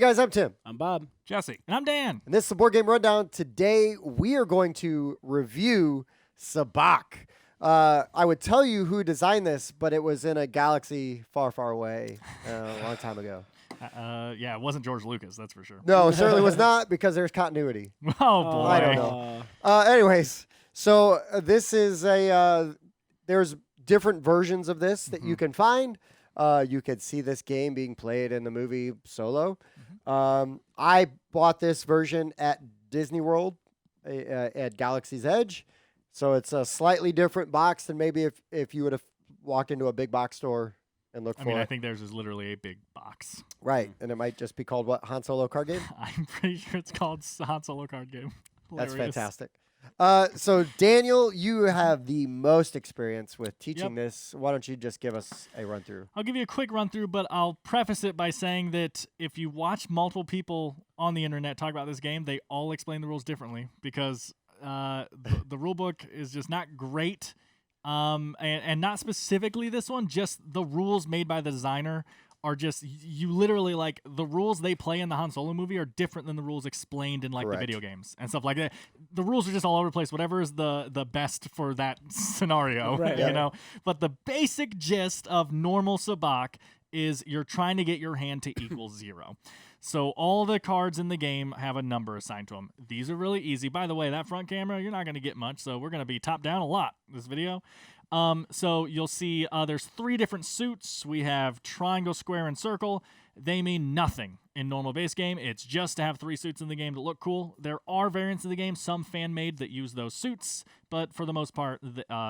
guys, I'm Tim. I'm Bob. Jesse. And I'm Dan. And this is the Board Game Rundown. Today, we are going to review Sabacc. I would tell you who designed this, but it was in a galaxy far, far away a long time ago. Yeah, it wasn't George Lucas, that's for sure. No, it certainly was not, because there's continuity. Oh, boy. I don't know. Anyways, so this is there's different versions of this that you can find. You could see this game being played in the movie Solo. I bought this version at Disney World at Galaxies Edge. So it's a slightly different box than maybe if you would have walked into a big box store and looked for it. I think theirs is literally a big box. Right. And it might just be called, what, Han Solo card game? I'm pretty sure it's called Han Solo card game. That's Hilarious. fantastic. So, Daniel, you have the most experience with teaching this. Why don't you just give us a run-through? I'll give you a quick run-through, but I'll preface it by saying that if you watch multiple people on the internet talk about this game, they all explain the rules differently because the rule book is just not great. And not specifically this one, just the rules made by the designer are just, you literally, like, the rules they play in the Han Solo movie are different than the rules explained in, like, the video games and stuff like that. The rules are just all over the place, whatever is the best for that scenario, you know? But the basic gist of normal Sabacc is you're trying to get your hand to equal 0. So all the cards in the game have a number assigned to them. These are really easy. By the way, that front camera, you're not going to get much, so we're going to be top down a lot this video. So you'll see there's 3 different suits. We have triangle, square, and circle. They mean nothing in normal base game. It's just to have 3 suits in the game that look cool. There are variants of the game, some fan-made, that use those suits, but for the most part,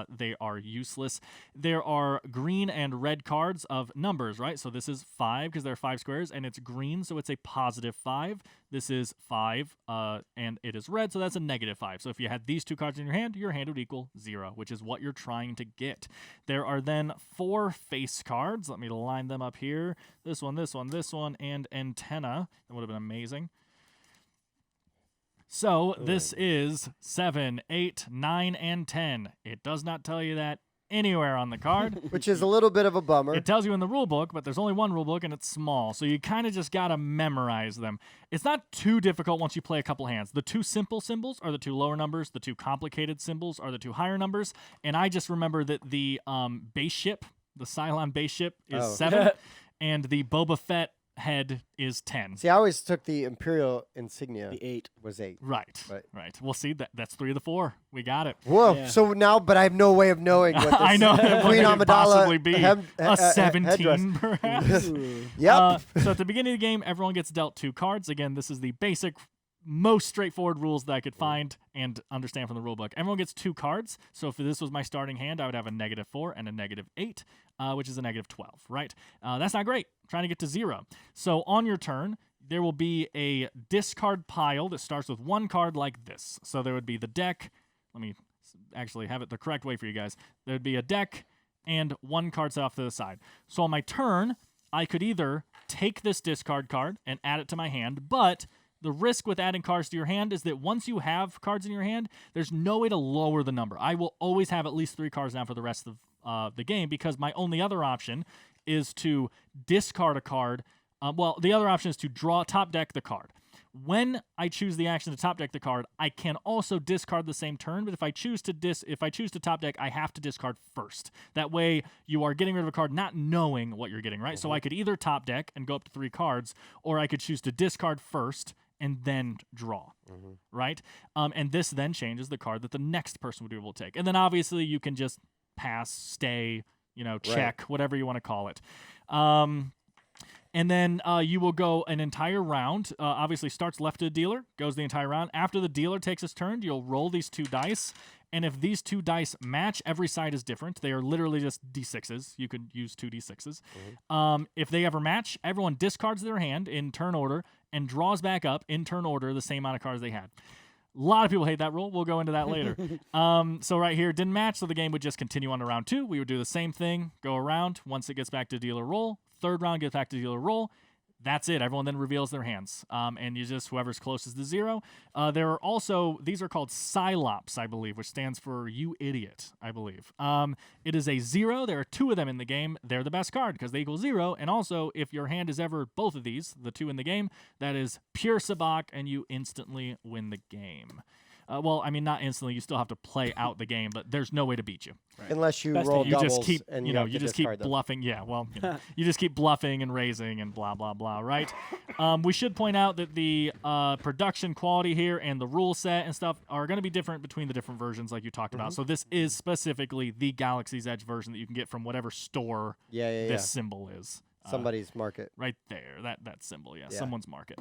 they are useless. There are green and red cards of numbers, right? So this is 5 because there are 5 squares, and it's green, so it's a positive 5. This is 5, and it is red, so that's a negative 5. So if you had these 2 cards in your hand would equal 0, which is what you're trying to get. There are then 4 face cards. Let me line them up here. This one, this one, this one, and antenna. That would have been amazing. So this is 7, 8, 9, and 10. It does not tell you that anywhere on the card. Which is a little bit of a bummer. It tells you in the rule book, but there's only one rule book, and it's small. So you kind of just got to memorize them. It's not too difficult once you play a couple hands. The 2 simple symbols are the 2 lower numbers. The 2 complicated symbols are the 2 higher numbers. And I just remember that the base ship, the Cylon base ship, is 7, and the Boba Fett head is 10. See, I always took the Imperial insignia. The 8 was 8. Right. We'll see. That's 3 of the 4. We got it. Whoa. Yeah. So now, but I have no way of knowing what this I know. Queen What could it possibly be a 17, headdress. perhaps. Yep. So at the beginning of the game, everyone gets dealt 2 cards. Again, this is the basic, most straightforward rules that I could find and understand from the rulebook. Everyone gets 2 cards. So if this was my starting hand, I would have a -4 and a -8, which is a -12, right? That's not great. I'm trying to get to 0. So on your turn, there will be a discard pile that starts with 1 card like this. So there would be the deck. Let me actually have it the correct way for you guys. There would be a deck and 1 card set off to the side. So on my turn, I could either take this discard card and add it to my hand, but the risk with adding cards to your hand is that once you have cards in your hand, there's no way to lower the number. I will always have at least 3 cards now for the rest of the game because my only other option is to discard a card. The other option is to top deck the card. When I choose the action to top deck the card, I can also discard the same turn, but if I choose to top deck, I have to discard first. That way, you are getting rid of a card not knowing what you're getting, right? So I could either top deck and go up to 3 cards, or I could choose to discard first and then draw, right? And this then changes the card that the next person would be able to take. And then obviously you can just pass, stay, check, whatever you want to call it. And then you will go an entire round. Obviously starts left to the dealer, goes the entire round. After the dealer takes his turn, you'll roll these 2 dice. And if these 2 dice match, every side is different. They are literally just D6s. You could use 2 D6s. If they ever match, everyone discards their hand in turn order and draws back up in turn order the same amount of cards they had. A lot of people hate that rule. We'll go into that later. So right here, didn't match, so the game would just continue on to round 2. We would do the same thing, go around. Once it gets back to dealer roll, 3rd round gets back to dealer roll. that's it. Everyone then reveals their hands, and you just whoever's closest to 0. There are also these are called Cylops, I believe, which stands for "you idiot," I believe. It is a 0. There are 2 of them in the game. They're the best card because they equal 0. And also, if your hand is ever both of these, the 2 in the game, that is pure Sabacc, and you instantly win the game. Well, I mean, not instantly. You still have to play out the game, but there's no way to beat you. Right. Unless you Best roll thing. You doubles just keep, and you just keep discard them. bluffing. Yeah, well, you just keep bluffing and raising and blah blah blah. Right. We should point out that the production quality here and the rule set and stuff are going to be different between the different versions, like you talked about. So this is specifically the Galaxy's Edge version that you can get from whatever store this symbol is. Somebody's market. Right there, that symbol, Yeah. someone's market.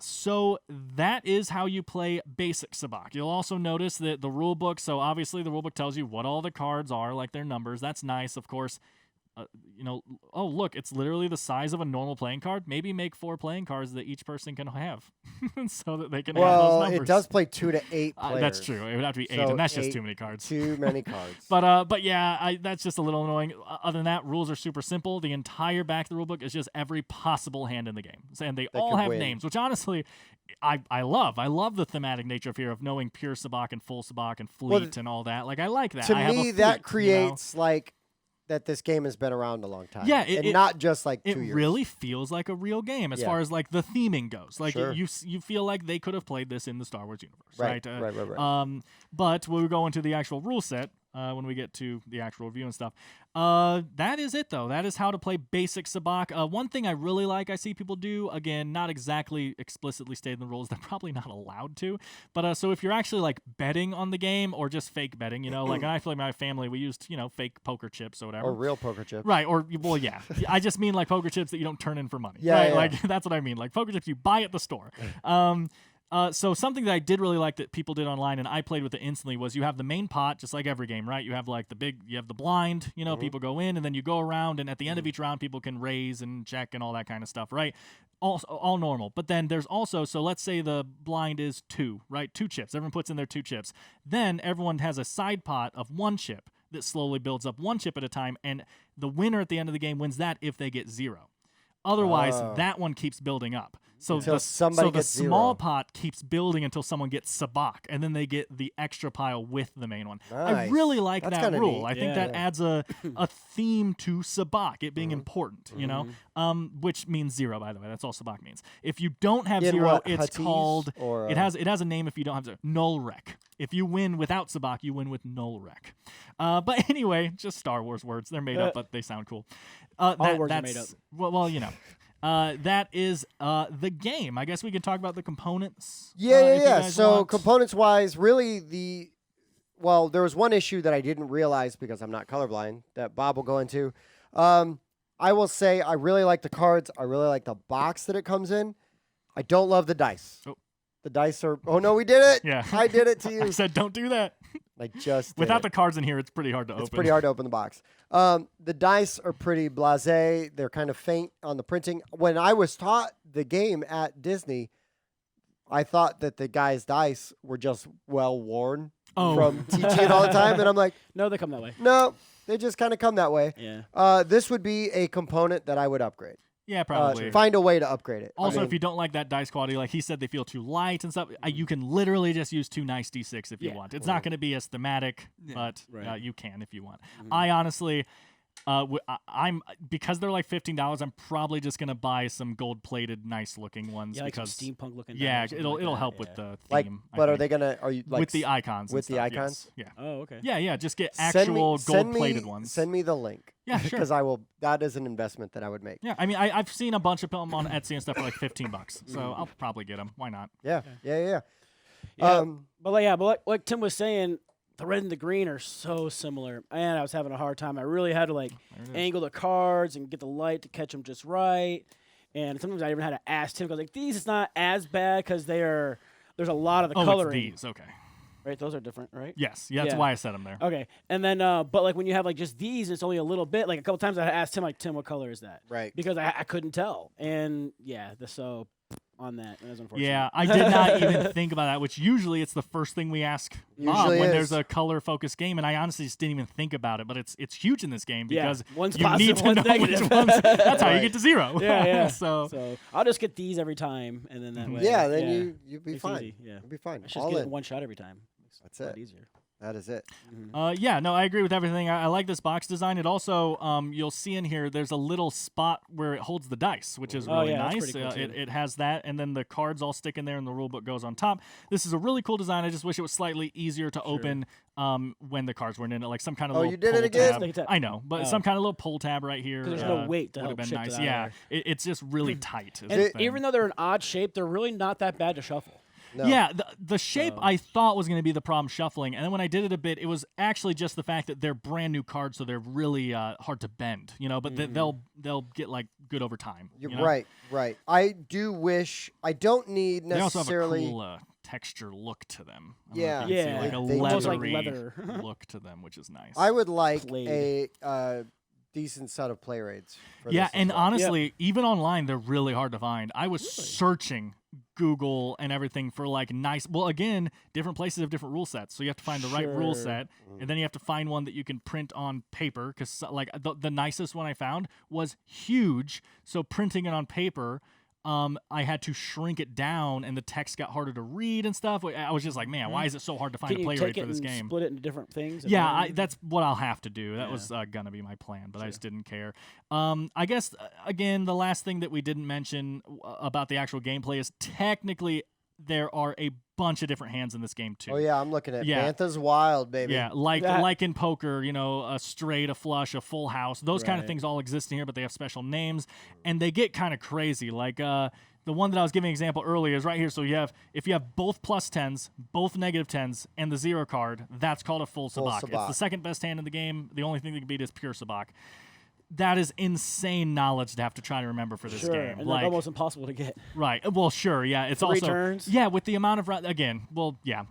So that is how you play basic Sabacc. You'll also notice that the rule book, so obviously the rule book tells you what all the cards are, like their numbers. That's nice, of course. Oh, look, it's literally the size of a normal playing card. Maybe make 4 playing cards that each person can have so that they can have those numbers. It does play 2 to 8 players. That's true. It would have to be 8, So and that's 8, just too many cards. Too many cards. But yeah, that's just a little annoying. Other than that, rules are super simple. The entire back of the rulebook is just every possible hand in the game, and they all could have win. names, which honestly, I love. I love the thematic nature of here of knowing pure Sabacc and full Sabacc and fleet and all that. Like I like that. To I have a me, fleet, that creates like that this game has been around a long time. Yeah, and not just like 2 It years. really feels like a real game as far as like the theming goes. Like Sure. you feel like they could have played this in the Star Wars universe, right? Right. But when we go into the actual rule set, when we get to the actual review and stuff, that is it though. That is how to play basic Sabacc. One thing I really like, I see people do, again, not exactly explicitly stated in the rules, they're probably not allowed to, but so if you're actually like betting on the game or just fake betting, like I feel like my family, we used, fake poker chips or whatever. Or real poker chips. Right, yeah. I just mean like poker chips that you don't turn in for money. Yeah, right? yeah. Like that's what I mean. Like poker chips you buy at the store. So something that I did really like that people did online and I played with it instantly was you have the main pot, just like every game, right? You have like you have the blind, people go in and then you go around and at the end of each round people can raise and check and all that kind of stuff, right? All normal. But then there's also, so let's say the blind is 2, right? 2 chips. Everyone puts in their 2 chips. Then everyone has a side pot of 1 chip that slowly builds up 1 chip at a time, and the winner at the end of the game wins that if they get 0. Otherwise, that one keeps building up. So Until the somebody gets small 0. pot keeps building until someone gets Sabacc, and then they get the extra pile with the main one. I Nice. really like That's that kinda rule. neat. I think that adds a theme to Sabacc, it being important, which means 0, by the way. That's all Sabacc means. If you don't have In 0, what, it's Huttese called. or, it has a name if you don't have 0. Null Rec. If you win without Sabacc, you win with Null Rec. But anyway, just Star Wars words. They're made up, but they sound cool. All words are made up. Well, that is the game. I guess we can talk about the components. Yeah. if you guys So want. components-wise, really there was one issue that I didn't realize because I'm not colorblind that Bob will go into. I will say I really like the cards. I really like the box that it comes in. I don't love the dice. Oh. The dice are... Oh, no, we did it. Yeah. I did it to you. I said don't do that. I just did Without it. the cards in here, it's pretty hard to open. It's pretty hard to open the box. The dice are pretty blasé. They're kind of faint on the printing. When I was taught the game at Disney, I thought that the guy's dice were just well worn from teaching it all the time. And I'm like, No, they come that way. no, they just kind of come that way. Yeah. This would be a component that I would upgrade. Yeah, probably. Find a way to upgrade it. Also, if you don't like that dice quality, like he said, they feel too light and stuff. You can literally just use 2 nice D6 if you want. It's not going to be as thematic, but you can if you want. I honestly, I'm because they're like $15. I'm probably just gonna buy some gold-plated, nice-looking ones. Yeah, like some because steampunk looking. yeah, diamonds or it'll something like help that, with yeah. the like, theme. but are you like with the icons? with and the stuff, icons? Yes. Yeah. Oh, okay. Yeah, just get Send actual send gold-plated ones. Send me the link. Yeah, sure. Because I will. That is an investment that I would make. Yeah, I mean, I've seen a bunch of them on Etsy and stuff for like $15, so I'll probably get them. Why not? Yeah. Yeah, but like Tim was saying, the red and the green are so similar, and I was having a hard time. I really had to like angle the cards and get the light to catch them just right, and sometimes I even had to ask Tim because like these it's not as bad because there's a lot of the coloring. It's these. Okay. Right, those are different, right? Yes. Yeah, that's why I set them there. Okay, and then but like when you have like just these, it's only a little bit. Like a couple times I asked Tim, like Tim, what color is that? Right. Because I couldn't tell, and yeah, on that. That was unfortunate. Yeah, I did not even think about that, which usually it's the first thing we ask Mom Usually when is. there's a color-focused game, and I honestly just didn't even think about it, but it's huge in this game because one's you positive, need to one's know negative. which ones. That's how you Right. get to 0. Yeah. So I'll just get these every time, and then that way. Yeah, then you'll be It's fine. easy, yeah. You'll be fine. I should All get it in. in one shot every time. That's a lot it. easier. That is it. Yeah, no, I agree with everything. I like this box design. It also, you'll see in here, there's a little spot where it holds the dice, which is really yeah, that's nice. pretty cool, too. It has that, and then the cards all stick in there, and the rule book goes on top. This is a really cool design. I just wish it was slightly easier to open when the cards weren't in it, like some kind of little you did it pull again? tab. I know, but some kind of little pull tab right here. 'Cause there's no weight to would have help been shift nice. it out of Yeah, there. it's just really tight. is And the thing. even though they're an odd shape, they're really not that bad to shuffle. No. Yeah, the shape I thought was going to be the problem shuffling, and then when I did it a bit, it was actually just the fact that they're brand new cards, so they're really hard to bend, but they'll get like good over time. You're you know? right. I do wish I don't need They also necessarily. have a cool texture look to them. I don't know Yeah. if you can see, Yeah. like a They do. Almost like leathery leather. look to them, which is nice. I would like Played. a decent set of play rates. For Yeah, this as and well. honestly, even online, they're really hard to find. I was searching Google and everything for like nice. Well, again, different places have different rule sets, so you have to find the right rule Sure. set, and then you have to find one that you can print on paper. Because like the nicest one I found was huge, so printing it on paper. I had to shrink it down, and the text got harder to read and stuff. I was just like, man, why is it so hard to find Can a you play take rate it for this and game? split it into different things? and Yeah, then- that's what I'll have to do. That was gonna be my plan, but I just didn't care. I guess again, the last thing that we didn't mention about the actual gameplay is technically there are a bunch of different hands in this game too. Oh yeah, I'm looking at Yeah. Bantha's Wild, baby. Yeah, like That- like in poker, a straight, a flush, a full house. Those kind of Right. things all exist in here, but they have special names, and they get kind of crazy. Like the one that I was giving an example earlier is right here. So if you have both plus 10s, both negative 10s, and the 0 card, that's called a full sabacc. It's the sabacc. second best hand in the game. The only thing that can beat it is pure sabacc. That is insane knowledge to have to try to remember for this Sure, game. and Like, they're almost impossible to get. right. Well, sure. Yeah. It's 3 also turns? Yeah, with the amount of again. Well, yeah.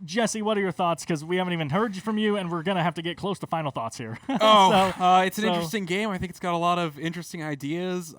Jesse, what are your thoughts? Because we haven't even heard from you, and we're gonna have to get close to final thoughts here. It's an so- interesting game. I think it's got a lot of interesting ideas.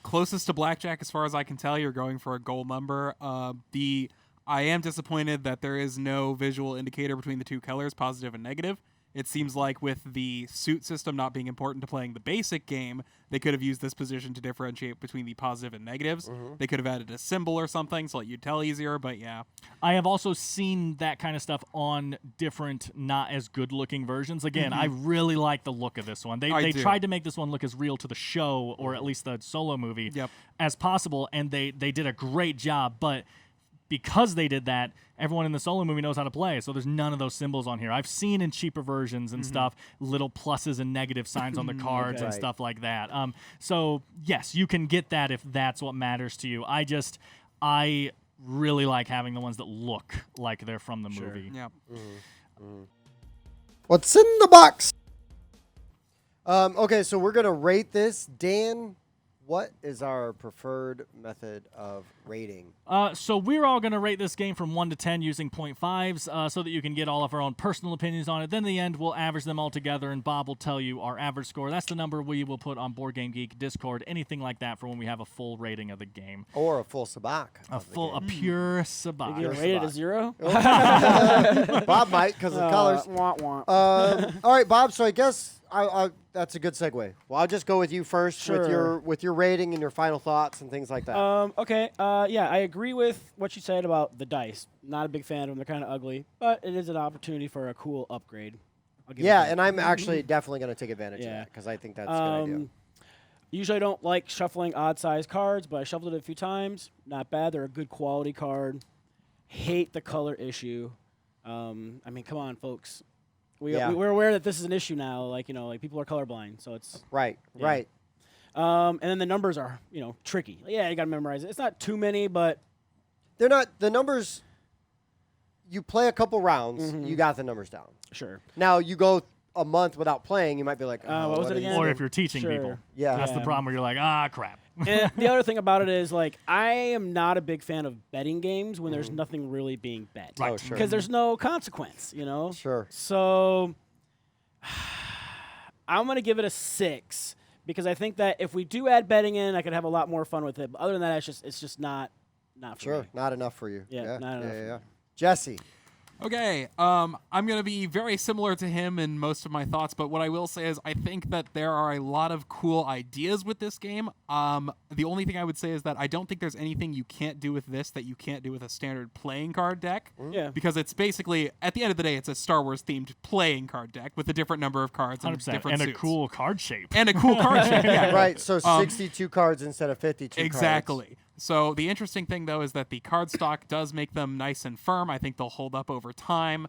Closest to Blackjack, as far as I can tell, you're going for a gold number. I am disappointed that there is no visual indicator between the two colors, positive and negative. It seems like with the suit system not being important to playing the basic game, they could have used this position to differentiate between the positive and negatives. They could have added a symbol or something so that you'd tell easier, but yeah. I have also seen that kind of stuff on different, not as good looking versions. Again, I really like the look of this one. They do. tried to make this one look as real to the show, or at least the solo movie, Yep. as possible, and they did a great job. But because they did that, everyone in the solo movie knows how to play, so there's none of those symbols on here. I've seen in cheaper versions and stuff little pluses and negative signs on the cards and Right. stuff like that. So yes, you can get that if that's what matters to you. I really like having the ones that look like they're from the movie. Yeah. What's in the box? Okay, so we're gonna rate this. Dan, what is our preferred method of rating? So we're all going to rate this game from 1 to 10 using 0.5s so that you can get all of our own personal opinions on it. Then in the end, we'll average them all together, and Bob will tell you our average score. That's the number we will put on Board Game Geek, Discord, anything like that for when we have a full rating of the game. Or a full sabacc? A pure sabacc. You Pure rate it a sabacc. 0? Bob might because of colors. Wah, wah. All right, Bob. So I guess that's a good segue. Well, I'll just go with you first Sure. with your rating and your final thoughts and things like that. Okay. Yeah, I agree with what you said about the dice. Not a big fan of them. They're kind of ugly, but it is an opportunity for a cool upgrade. I'll give it yeah, that. and I'm actually definitely going to take advantage of Yeah. that because I think that's a good idea. Usually I don't like shuffling odd-sized cards, but I shuffled it a few times. Not bad. They're a good quality card. Hate the color issue. I mean, come on, folks. We're aware that this is an issue now. Like people are colorblind, so it's Right, yeah. right. And then the numbers are tricky. Yeah, you got to memorize it. It's not too many, but They're not the numbers. You play a couple rounds, you got the numbers down. sure. Now you go a month without playing, you might be like, what was it are these again? Or things?" if you're teaching Sure. people. Yeah. That's the Yeah. problem where you're like, crap. And the other thing about it is, like, I am not a big fan of betting games when there's nothing really being bet. Right. Oh, sure. Because there's no consequence, Sure. So I'm going to give it a 6 because I think that if we do add betting in, I could have a lot more fun with it. But other than that, it's just not not for Sure, me. not enough for you. Yeah, not enough for yeah. me. Jesse. Okay, I'm going to be very similar to him in most of my thoughts, but what I will say is I think that there are a lot of cool ideas with this game. The only thing I would say is that I don't think there's anything you can't do with this that you can't do with a standard playing card deck. Yeah. Because it's basically, at the end of the day, it's a Star Wars themed playing card deck with a different number of cards and 100%. different And suits. a cool card shape. And a cool card shape, yeah. Right, so 62 cards instead of 52 cards. Exactly. So the interesting thing, though, is that the card stock does make them nice and firm. I think they'll hold up over time.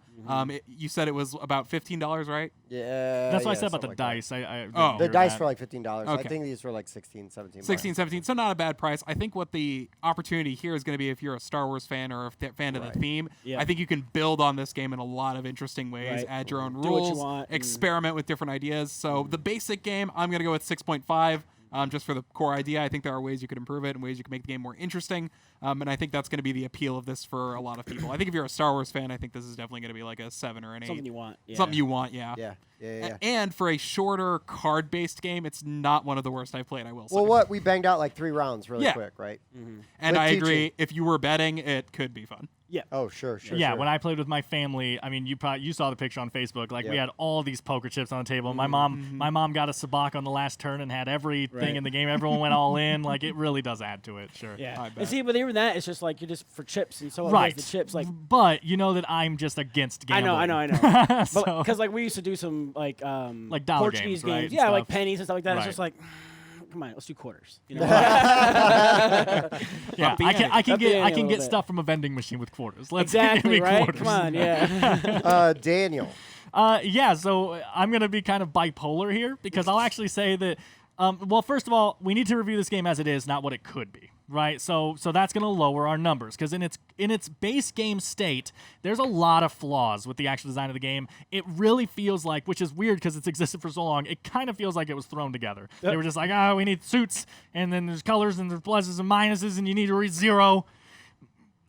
You said it was about $15, right? Yeah. That's what I said something about the like dice. I Oh. The hear dice that. for like $15. I Okay. think these were like 16, 17. 16, 17. So not a bad price. I think what the opportunity here is going to be if you're a Star Wars fan or a fan of the theme, Yeah. I think you can build on this game in a lot of interesting ways, Right. add your own Do what you rules, want and- experiment with different ideas. So the basic game, I'm going to go with 6.5. Just for the core idea, I think there are ways you could improve it and ways you can make the game more interesting. And I think that's going to be the appeal of this for a lot of people. I think if you're a Star Wars fan, I think this is definitely going to be like a 7 or an 8. Something you want. Yeah. Something you want, yeah. Yeah. And for a shorter card-based game, it's not one of the worst I've played, I will say. Well, what? We banged out like 3 rounds really Yeah. quick, right? And with I teaching. agree, if you were betting, it could be fun. Yeah. Oh, sure. Yeah, when I played with my family, I mean, you saw the picture on Facebook. Like we Yeah. had all these poker chips on the table. My mom got a Sabacc on the last turn and had everything Right. in the game. Everyone went all in. Like it really does add to it. Sure. Yeah. I bet. And see, but even that, it's just like you're just for chips, and so Right. the chips. Like But you know that I'm just against I gambling. know. But So- because like we used to do some like dollar Portuguese games, right, games, and yeah, like stuff. pennies and stuff like that. It's Right. just like, come on, let's do quarters. You know? Yeah, Up the I can ante. Up the ante a get little bit. stuff from a vending machine with quarters. Let's Exactly, give me right? quarters. Come on, yeah. Daniel. Yeah, so I'm going to be kind of bipolar here because I'll actually say that, well, first of all, we need to review this game as it is, not what it could be, right? So that's going to lower our numbers because in its base game state, there's a lot of flaws with the actual design of the game. It really feels like, which is weird because it's existed for so long, it kind of feels like it was thrown together. They were just like, we need suits, and then there's colors, and there's pluses and minuses, and you need to read 0.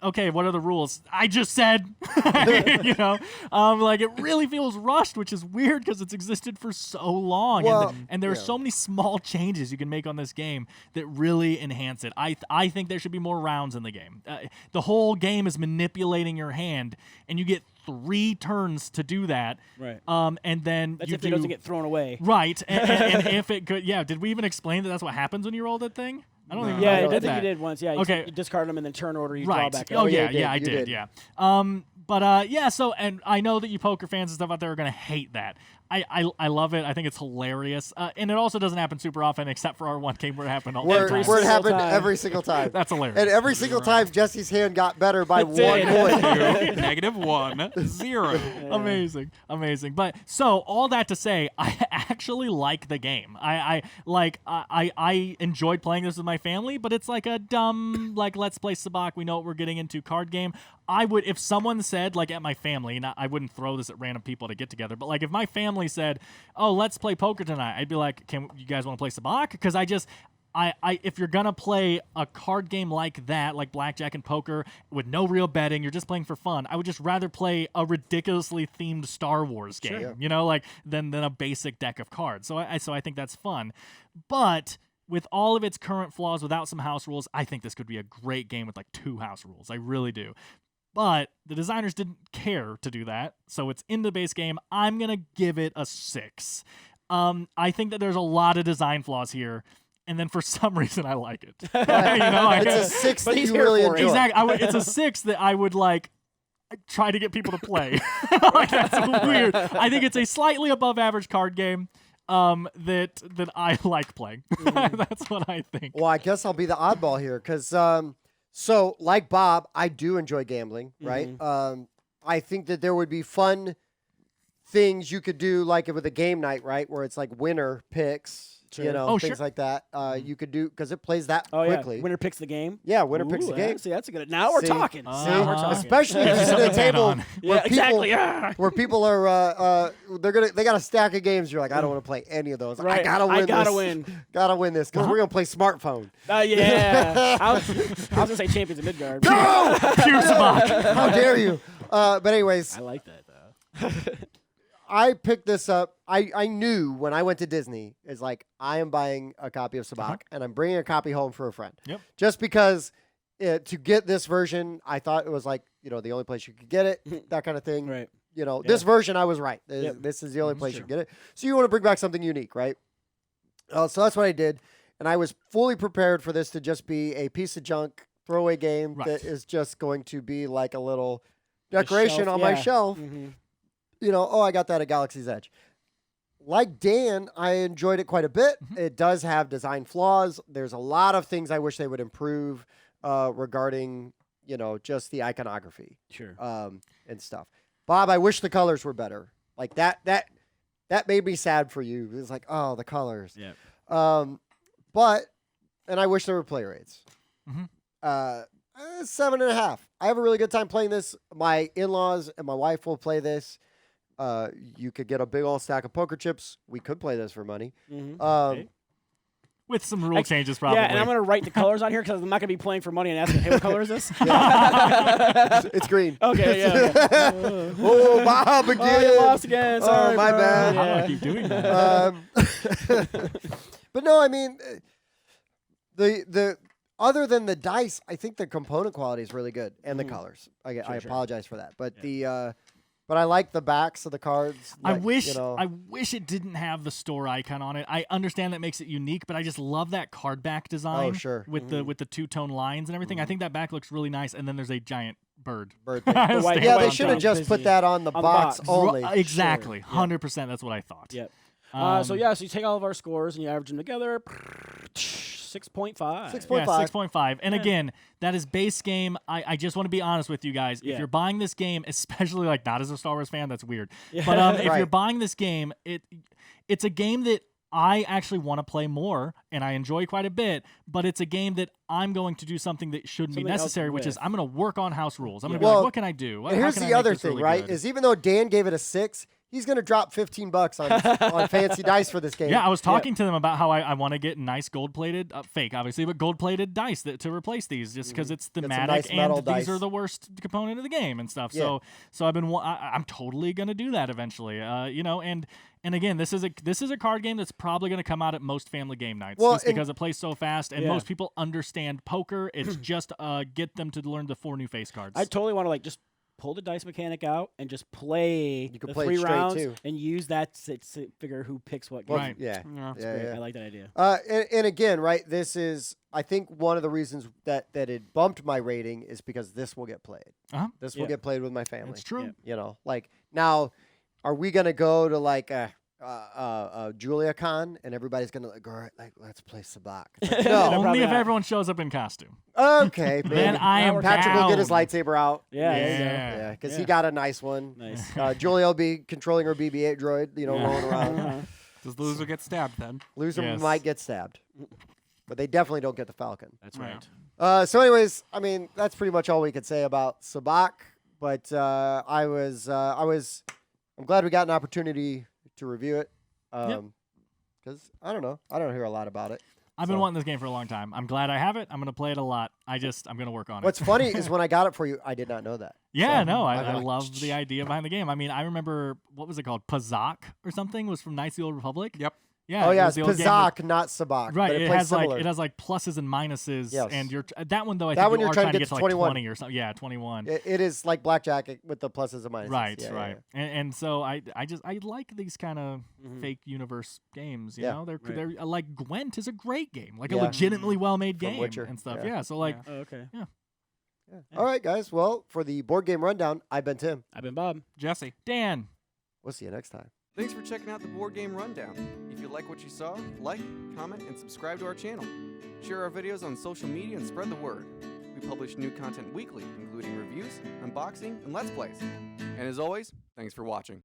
Okay, what are the rules? I just said, like it really feels rushed, which is weird because it's existed for so long, Well, and there are yeah. so many small changes you can make on this game that really enhance it. I think there should be more rounds in the game. The whole game is manipulating your hand, and you get 3 turns to do that. Right. And then That's you if do it doesn't get thrown away. right, and if it could, yeah. Did we even explain that that's what happens when you roll that thing? I don't even. Yeah, know I if we think that. you did once. Yeah. Okay. You discard them and then turn order. You Right. draw back. Oh up. yeah, you I did, did. you Yeah. But yeah. So, and I know that you poker fans and stuff out there are gonna hate that. I love it. I think it's hilarious. And it also doesn't happen super often, except for our one game where it happened all the Where time. it single happened time. every single time. That's hilarious. And every single time, Jesse's hand got better by That's 1 it. point. -1, 0. Amazing. But so all that to say, I actually like the game. I enjoyed playing this with my family, but it's like a dumb let's play Sabacc. We know what we're getting into card game. I would, if someone said at my family, and I wouldn't throw this at random people to get together, but if my family said, "Oh, let's play poker tonight," I'd be like, "Can you guys want to play Sabacc?" Because if you're gonna play a card game like that, like blackjack and poker, with no real betting, you're just playing for fun. I would just rather play a ridiculously themed Star Wars game, than a basic deck of cards. So I think that's fun, but with all of its current flaws, without some house rules, I think this could be a great game with 2 house rules. I really do. But the designers didn't care to do that, so it's in the base game. I'm going to give it a 6. I think that there's a lot of design flaws here, and then for some reason I like it. It's a 6 But that he's you here really for it. enjoy. Exactly. It's a 6 that I would try to get people to play. That's weird. I think it's a slightly above average card game that I like playing. That's what I think. Well, I guess I'll be the oddball here because, so like Bob, I do enjoy gambling, right? I think that there would be fun things you could do, like with a game night, right? Where it's like winner picks, Oh, things sure. like that. You could do because it plays that Oh quickly. yeah. Winner picks the game. Yeah, winner picks the Ooh, game. See, that's a good. Now we're See? talking. See? Now we're talking. Especially if you sit at a table on. where Yeah, people, exactly. Yeah. where people are, they got a stack of games. You're like, I don't want to play any of those. I Right. gotta win. I gotta this. win. Gotta win this because we're gonna play smartphone. Yeah. I was gonna say Champions of Midgard. No! Pure Sabacc. How dare you? But anyways, I like that though. I picked this up. I knew when I went to Disney, is like, I am buying a copy of Sabacc and I'm bringing a copy home for a friend. Yep. Just because to get this version, I thought it was like, the only place you could get it, that kind of thing. Right. This version, I was right. Yep. This is the only place true. you can get it. So you want to bring back something unique, right? So that's what I did. And I was fully prepared for this to just be a piece of junk throwaway game that is just going to be like a little decoration on my shelf. Mm-hmm. I got that at Galaxy's Edge. Like Dan, I enjoyed it quite a bit. It does have design flaws. There's a lot of things I wish they would improve regarding, just the iconography. Sure. And stuff. Bob, I wish the colors were better. Like that made me sad for you. It was like, oh, the colors. Yeah. And I wish there were play rates. 7.5. I have a really good time playing this. My in-laws and my wife will play this. You could get a big old stack of poker chips. We could play this for money. Okay. With some rule changes, probably. Yeah, and I'm going to write the colors on here because I'm not going to be playing for money and asking, hey, what color is this? It's green. Okay, yeah. Oh, Bob again. Oh, you lost again. Sorry, my bro. bad. How do I keep doing that? But no, I mean, the other than the dice, I think the component quality is really good, and the colors. I apologize for that, but but I like the backs of the cards. I like, wish it didn't have the store icon on it. I understand that makes it unique, but I just love that card back design. Oh, sure. With the two-tone lines and everything. I think that back looks really nice, and then there's a giant bird. thing. Standing Yeah, they on should have top. just put that on the box only. Exactly. 100%. That's what I thought. Yep. So you take all of our scores and you average them together. 6.5. 6.5. Yeah, 6.5. And again, that is base game. I just want to be honest with you guys. If you're buying this game, especially like not as a Star Wars fan, that's weird. But if you're buying this game, it's a game that I actually want to play more and I enjoy quite a bit, but it's a game that I'm going to do something that shouldn't be necessary, which is I'm going to work on house rules. I'm going to be like, what can I do? And here's the other thing, right? Is even though Dan gave it a 6, he's going to drop $15 on fancy dice for this game. Yeah, I was talking to them about how I want to get nice gold-plated, fake obviously, but gold-plated dice to replace these just because it's thematic nice metal and these dice. are the worst component of the game and stuff. Yeah. So I'm totally going to do that eventually. And again, this is a card game that's probably going to come out at most family game nights just because it plays so fast and most people understand poker. It's just get them to learn the 4 new face cards. I totally want to just pull the dice mechanic out and just play You can the play 3 straight, rounds too. and use that to figure who picks what game. Right. Yeah. That's great. I like that idea. And again, right, this is, I think one of the reasons that it bumped my rating is because this will get played. This will get played with my family. It's true. Like now, are we going to go to like Julia Con and everybody's going to like, all right, like, let's play Sabacc? Like, no. Only if everyone shows up in costume. Okay. Then I am Patrick will get his down. lightsaber out. Yeah. Because he got a nice one. Nice. Julia will be controlling her BB-8 droid, rolling around. Does the loser get stabbed then? Loser Yes. might get stabbed. But they definitely don't get the Falcon. That's right. So anyways, I mean, that's pretty much all we could say about Sabacc. But I'm glad we got an opportunity to review it. Because I don't know. I don't hear a lot about it. I've been wanting this game for a long time. I'm glad I have it. I'm going to play it a lot. I'm going to work on it. What's funny is when I got it for you, I did not know that. Yeah, So, no, I'm I like, love the idea behind the game. I mean, I remember, what was it called? Sabacc or something was from Knights of the Old Republic. Yep. Yeah. Oh yeah, it it's was the old game that- Sabacc, not Sabacc. Right, But it plays has similar. pluses and minuses, Yes. and that one though I That think one you you're are trying trying to to get get to to like 21. 20 or something. Yeah, 21. It is like Blackjack with the pluses and minuses. Right, Yeah, right. yeah. And so I like these kind of fake universe games. You Yeah. know, they're Right. like Gwent is a great game, like a Yeah. legitimately well made From game Witcher. and stuff. Yeah. Yeah. So like, Oh, okay. Yeah. All right, guys. Well, for the board game rundown, I've been Tim. I've been Bob. Jesse. Dan. We'll see you next time. Thanks for checking out the Board Game Rundown. If you like what you saw, like, comment, and subscribe to our channel. Share our videos on social media and spread the word. We publish new content weekly, including reviews, unboxing, and Let's Plays. And as always, thanks for watching.